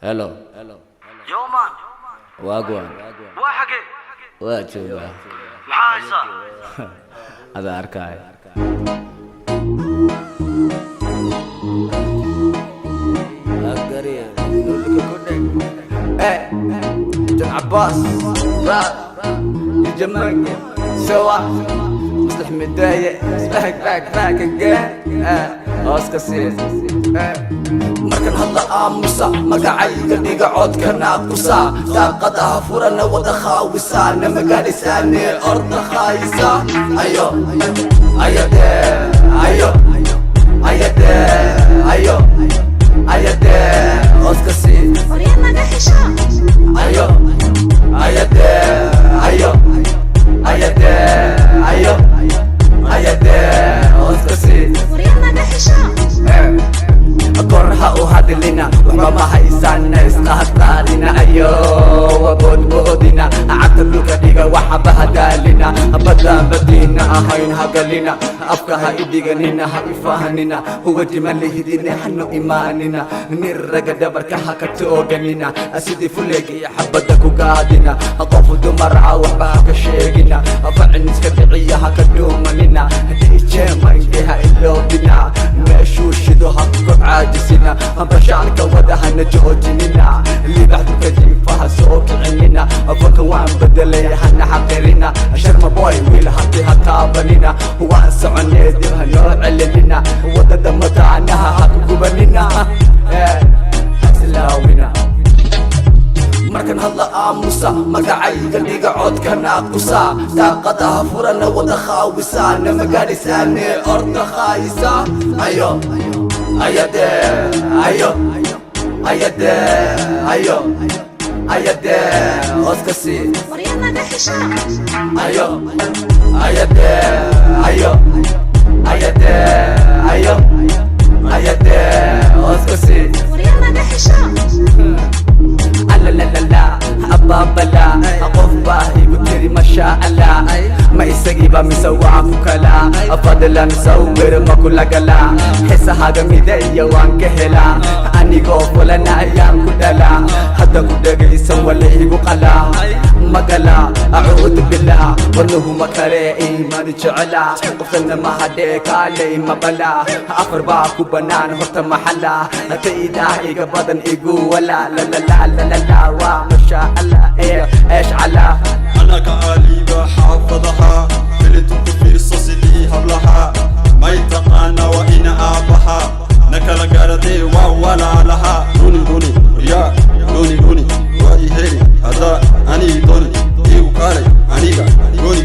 هلو يومان واقوى واحقي واجوبة محايصة هذا أركاي أقري نقول لك كودك إيه جن عباس راب الجمال سوا مصلح متضايق باك again أسكسيس markan hadla aamusa magacayga dhiga codkana qusa daaqadaha furana wada khaawisa nama gaadhisaane orda khaayisa ayo ayade ayo ayade ayo ayade oskasi ayo ayade ayo ayade ayo ayade oskasi korha u hadlina waxba ma haysana iska hadqaalina ayo waboodboodina caqluka dhiga waxba hadaalina badan badina ahayn hagalina afka ha idiganina ha ifahanina huwa jimalihidina hanu imaanina niraga dhabarka ha ka tooganina sidii fuleegi xabada ku gaadina qofu dumar waxba ha ka sheegina facin iska dhiciya ha ka dhuumanina jeema ingeha iloobina meeshuu shido ha ku caajisina bashaalka wadahana joojinina libaxdu kadiifaha soo kicinina fanka waan bedelay hana xaqirina sharma boy wiil hadii ha taabanina waan soconee dib ha noo celinina wadada mataanaha ha ku gubanina islaawina markan hadla aamusa magacayga dhiga codkana qusa daaqadaha furana wada khaawisa nama gaadhisaane orda khaayisa ayo ayade ayo ayade ayo ayade oskasi ayo ayade ayo ayade ayo ayade oskasi la la la la ababala qof baahi gudiri ma sha Allah ma isagiiba misawaca ku kala fadlan sawir ma kula gala xisahaga midaya waan ka helaa anigoo fulana ayaan ku dhala hadda ku dhagaysan wala igu qala magala acuudu billah wallahu makare iimaan jecela qofna ma hadee kaalay mabala afar baa ku banaan horta maxalla tayda iga badan igu wala la la la la la wa ma sha Allah ايش على انا كاليبه حافظها فلتك في صصلي هبلها ما يتقانا وإن آبها نكلا قردي ولا لها دوني يا دوني وإيهيري هذا أني دوني إيو كاري أنيقا دوني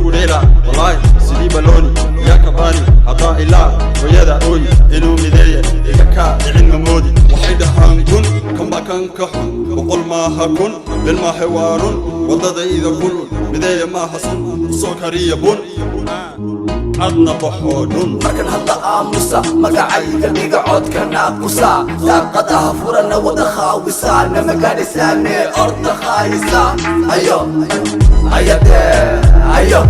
وريلا والله سليبا لوني يا كباني هذا إلا ويدا روي إنو مذية إيكا علم مودي وحيدها نكون كما كان كحن وقل ما هكون بالما حوار وضد إذا كل مذية ما حسن سكرية بون عدنا بحودون markan hadla aamusa magacayga dhiga codkana qusa daaqadaha furana wada khaawisa nama gaadhisaane orda khaayisa ayo ayade ayo